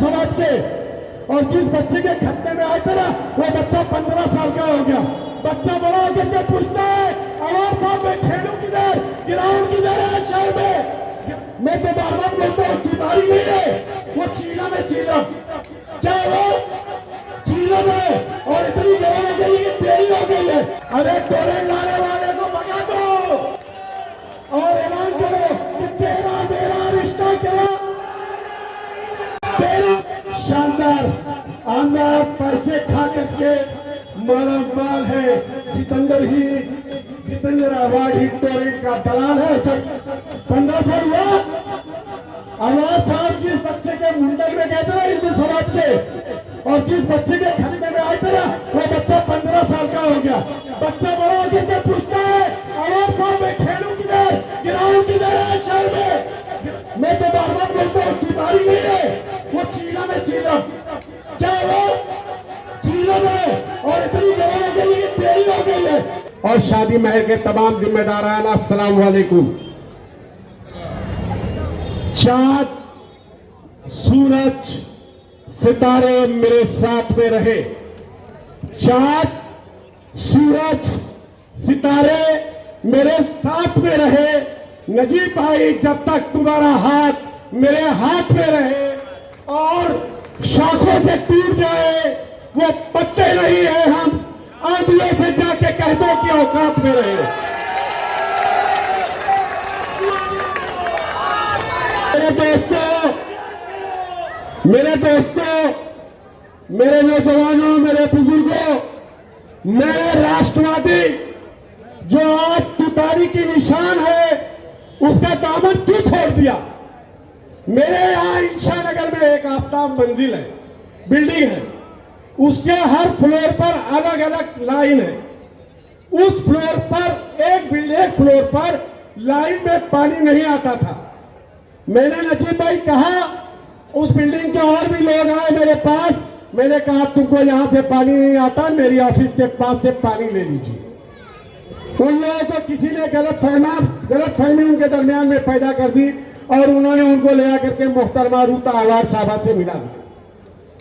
समाज के। और जिस बच्चे के खतने में आए थे ना, वो बच्चा 15 साल का हो गया। बच्चा बड़ा होकर के पूछता है, अवार साहब मैं खेलूं किधर, ग्राउंड किधर है शहर में। मैं तो बार बार बोलता हूँ बीमारी नहीं है, वो चीलम है, चीलम। क्या वो चीलम है, और इतनी जगह हो गई कि देरी हो गई है। अरे टोरेंट लाने वाले को भगा दो और ऐलान करो कि तेरा मेरा रिश्ता क्या, तेरा शानदार आंदार पैसे खा करके मारा माल है। जितेंद्र अवार्ड ही टोरेंट का दलाल है। 15 साल हुआ। आवाज साहब जिस बच्चे के मुंडक में कहते ना हिंदू समाज के, और जिस बच्चे के खतने में आए थे ना, वो बच्चा 15 साल का हो गया। बच्चा बड़ा होकर के पूछता है, आवाज साहब मैं खेलूं किधर, ग्राउंड किधर है शहर में। मैं तो बार बार बोलता हूँ बीमारी नहीं है, वो चीलम है, चीलम। क्या वो चीलम है, और इतनी जगह हो गई कि देरी हो गई है। और शादी महल के तमाम जिम्मेदारान अस्सलाम वालेकुम। चांद सूरज सितारे मेरे साथ में रहे, चांद सूरज सितारे मेरे साथ में रहे। नजीब भाई जब तक तुम्हारा हाथ मेरे हाथ में रहे और शाखों से टूट जाए, वो पत्ते नहीं है। हम आंधियों से जाके कह दो कि औकात में रहे। मेरे दोस्तों, मेरे नौजवानों, मेरे बुजुर्गों, मेरे राष्ट्रवादी, जो आज तुतारी की निशान है, उसका दामन क्यों छोड़ दिया। मेरे यहाँ इंशानगर में एक आफ्ताब मंजिल है, बिल्डिंग है, उसके हर फ्लोर पर अलग अलग लाइन है। उस फ्लोर पर एक फ्लोर पर लाइन में पानी नहीं आता था। मैंने नजीब भाई कहा, उस बिल्डिंग के और भी लोग आए मेरे पास, मैंने कहा तुमको यहां से पानी नहीं आता, मेरी ऑफिस के पास से पानी ले लीजिए। उन लोगों को किसी ने गलत फहमी उनके दरमियान में पैदा कर दी और उन्होंने उनको ले आकर के मोहतरमा रूता अवार साहबा से मिला दिया।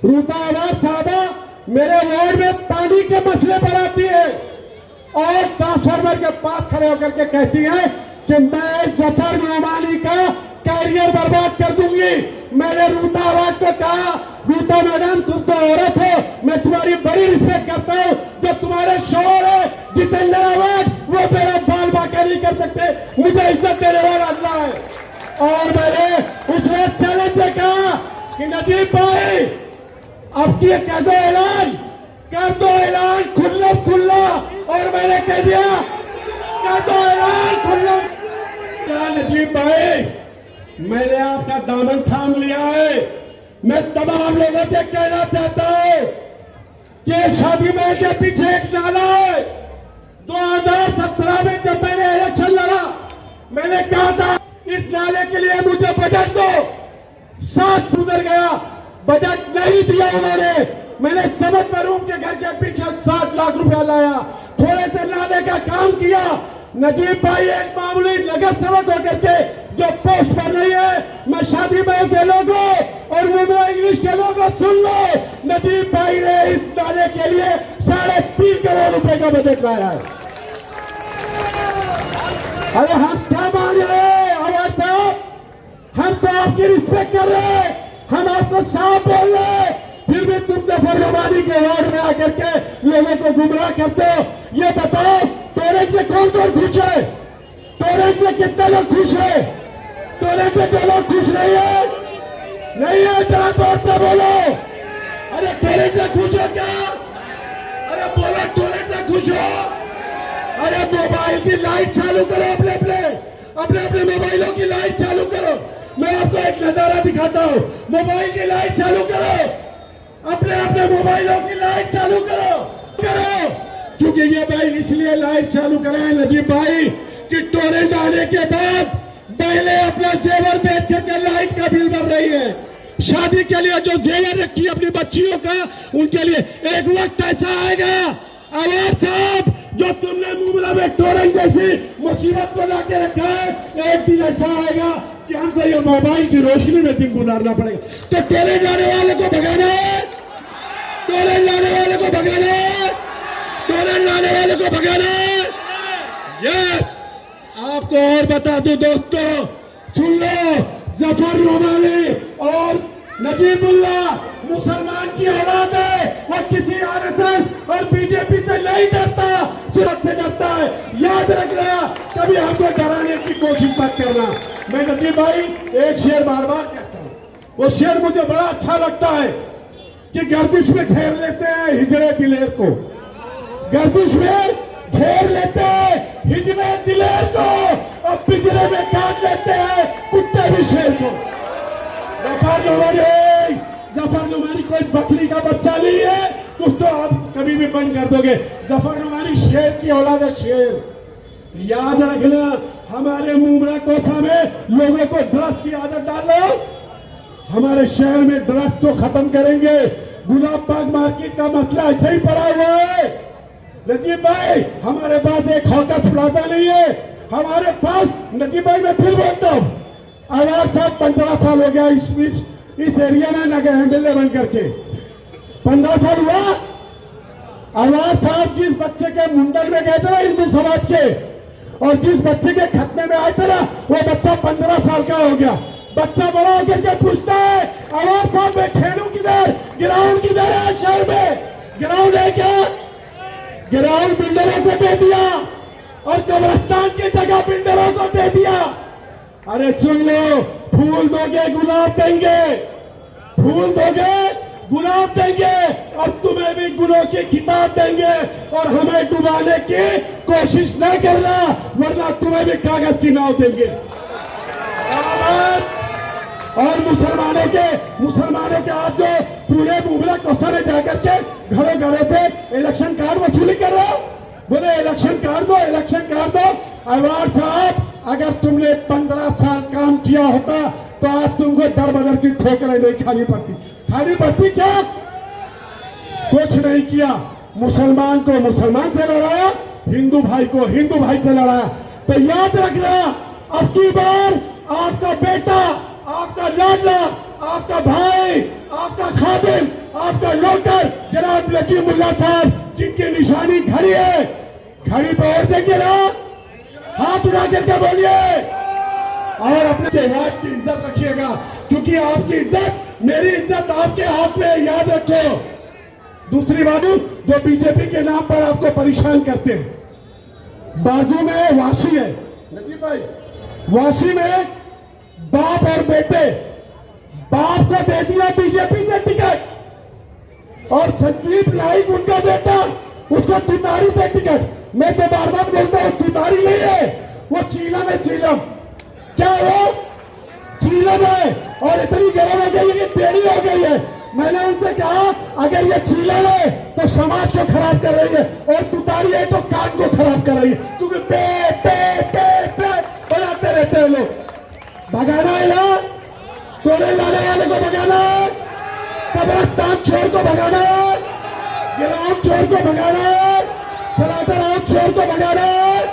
रूता अवार साहबा मेरे वार्ड में पानी के मसले पर आती है और ट्रांसफार्मर के पास खड़े होकर के कहती है कि मैं जफर नोमानी का कैरियर बर्बाद कर दूंगी। मैंने रूता अवार को कहा, रूता मैडम तुम तो औरत हो, मैं तुम्हारी बड़ी रिस्पेक्ट करता हूं, जो तुम्हारे शोहर है जितेंद्र अवार, वो मेरा बाल बाका नहीं कर सकते, मुझे इज्जत देने वाला अल्लाह है। और मैंने उसने चैलेंज से कहा कि नजीब भाई अब की कर दो ऐलान, कर दो ऐलान खुल्ला। और मैंने कह दिया कर दो ऐलान खुल्ला। क्या नजीब भाई, मैंने आपका दामन थाम लिया है। मैं तमाम लोगों से कहना चाहता हूं कि शादी महल के पीछे एक नाला है। 2017 में जब मैंने इलेक्शन लड़ा, मैंने कहा था इस नाले के लिए मुझे बजट दो। 7 गुजर गया, बजट नहीं दिया उन्होंने। मैंने समत मरूम के घर के पीछे 60 लाख रुपया लाया, थोड़े से नाले का काम किया। नजीब भाई एक मामूली नगर सेवक होकर के जो पोस्ट पर रही है, मैं शादी महल के लोगों और मुंबई इंग्लिश के लोगों सुन लो, नजीब भाई ने इस नाले के लिए 3.5 करोड़ रुपए का बजट लाया है। अरे हम क्या मांग रहे हैं अवार साहब, हम तो आपकी रिस्पेक्ट कर रहे हैं, हम आपको साफ बोल रहे हैं, फिर भी तुम जफर नोमानी के वार्ड में आकर के लोगों को गुमराह करते हो। ये बताओ टोरेंट से कौन कौन खुश है, टोरेंट में कितने लोग खुश है, टोरेंट में जो लोग खुश नहीं है जरा तौर से बोलो। अरे टोरेंट से खुश हो क्या, अरे बोलो टोरेंट से खुश हो। अरे मोबाइल की लाइट चालू करो, अपने मोबाइलों की लाइट चालू करो। मैं आपको एक नजारा दिखाता हूं, मोबाइल की लाइट चालू करो, अपने मोबाइलों की लाइट चालू करो। क्योंकि ये भाई इसलिए लाइट चालू कराए नजीब भाई कि टोरेंट आने के बाद पहले अपना जेवर बेच करके लाइट का बिल भर रही है। शादी के लिए जो जेवर रखी है अपनी बच्चियों का, उनके लिए एक वक्त ऐसा आएगा अवार साहब, जो तुमने मुमरा में टोरेंट जैसी मुसीबत को लाके रखा है, एक दिन ऐसा आएगा कि हमको ये मोबाइल की रोशनी में दिन गुजारना पड़ेगा। तो टोले लाने वाले को भगाना है, टोले लाने वाले को भगाना है, टोले लाने वाले को भगाना है। यस, आपको और बता दूं दोस्तों, सुन लो, जफर नोमानी और नजीबुल्ला मुसलमान की औलाद है। वो किसी आरएसएस और बीजेपी से नहीं डरता, सिर्फ से डरता है। याद रखना, कभी हमको डराने की कोशिश मत करना। मैं नजीब भाई एक शेर बार बार कहता हूँ, वो शेर मुझे बड़ा अच्छा लगता है कि गर्दिश में घेर लेते हैं हिजड़े दिलेर को, गर्दिश में घेर लेते हैं हिजड़े दिलेर को, और पिंजरे में काट लेते हैं कुत्ते भी शेर को। जफर नुमानी कोई बकरी का बच्चा नहीं है, कुछ तो आप कभी भी बंद कर दोगे। जफर नुमानी शेर की औलाद है, शेर। याद रखना, हमारे मुमरा कोसा में लोगों को ड्रग्स की आदत डालो, हमारे शहर में ड्रग्स को खत्म करेंगे। गुलाब बाग मार्केट का मसला ऐसे ही पड़ा हुआ है। नजीब भाई, हमारे पास एक हॉकर प्लाजा नहीं है, हमारे पास, नजीब भाई मैं फिर बोलता हूँ, आवाज साहब 15 साल हो गया इस एरिया में न गए एमएलए बन करके, 15 साल हुआ। आवाज साहब जिस बच्चे के मुंडन में गए थे ना हिंदू समाज के, और जिस बच्चे के खतने में आए थे ना, वो बच्चा 15 साल का हो गया। बच्चा बड़ा होकर के पूछता है, आवाज साहब मैं खेलूं किधर, ग्राउंड किधर है शहर में, ग्राउंड है क्या? ग्राउंड बिल्डरों को दे दिया और कब्रिस्तान की जगह बिल्डरों को दे दिया। अरे सुन लो, फूल दोगे गुलाब देंगे, फूल दोगे गुलाब देंगे, और तुम्हें भी गुलों की किताब देंगे, और हमें डुबाने की कोशिश न करना, वरना तुम्हें भी कागज की नाव देंगे। और मुसलमानों के आज जो पूरे मुबला कोसा में जाकर के घरों घरों से इलेक्शन कार्ड वसूली कर रहे हो, बोले इलेक्शन कार्ड दो, इलेक्शन कार्ड दो। अवार साहब, अगर तुमने 15 साल काम किया होता तो आज तुमको दर बदर की ठोकरें नहीं खानी पड़ती क्या? कुछ नहीं किया। मुसलमान को मुसलमान से लड़ाया, हिंदू भाई को हिंदू भाई से लड़ाया। तो याद रखना, अब की बार आपका बेटा, आपका लाडला, आपका भाई, आपका खादिम, आपका नौकर जनाब नजीबुल्ला साहब, जिनकी निशानी घड़ी है, घड़ी पे और देंगे ना, हाथ उठा करके बोलिए, और अपने त्योहार की इज्जत रखिएगा, क्योंकि आपकी इज्जत, मेरी इज्जत आपके हाथ में, याद रखो। दूसरी बात, जो बीजेपी के नाम पर आपको परेशान करते हैं, बाजू में वाशी है नजीब भाई, वाशी में बाप और बेटे, बाप को दे दिया बीजेपी से टिकट, और संजीव नाइक उनका बेटा, उसको तुतारी से टिकट। मैं तो बार बार बोलता हूं, तुतारी नहीं है वो, चीलम है, चीलम। क्या वो चीलम है, और इतनी गर्म हो गई है कि टेढ़ी हो गई है। मैंने उनसे कहा, अगर ये चीलम है तो समाज को खराब कर रही है, और तुतारी है तो कान को खराब कर रही है, क्योंकि पे पे पे पे बनाते रहते हैं लोग। भगाना है ना, टोले लाने वाले को भगाना है, कब्रिस्तान चोर को भगाना है, ग्राउंड चोर को भगाना है, सनातन चोर को भगाना है।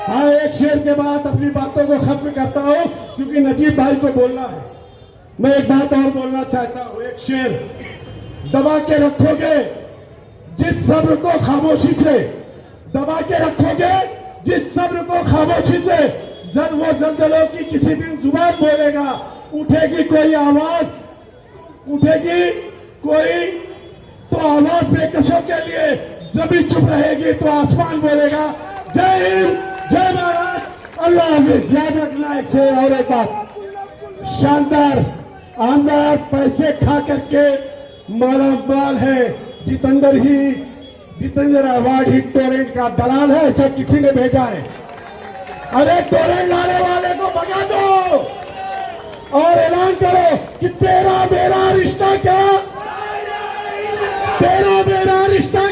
हाँ, एक शेर के बाद अपनी बातों को खत्म करता हूं, क्योंकि नजीब भाई को बोलना है। मैं एक बात और बोलना चाहता हूं, एक शेर, दबा के रखोगे जिस सब्र को खामोशी से, दबा के रखोगे जिस सब्र को खामोशी से, जब वो जल्जलों की किसी दिन जुबान बोलेगा, उठेगी कोई आवाज, उठेगी कोई तो आवाज बेकसों के लिए, जमीन चुप रहेगी तो आसमान बोलेगा। जय हिंद, जय महाराष्ट्र, अल्लाह हाफिज। याद रखना, एक शेर और एक बात, शानदार आमदार पैसे खा करके माला माल है जितेंद्र अवार्ड ही टोरेंट का दलाल है, ऐसा किसी ने भेजा है। अरे टोरेंट लाने वाले को भगा दो और ऐलान करो कि तेरा मेरा रिश्ता क्या, तेरा मेरा रिश्ता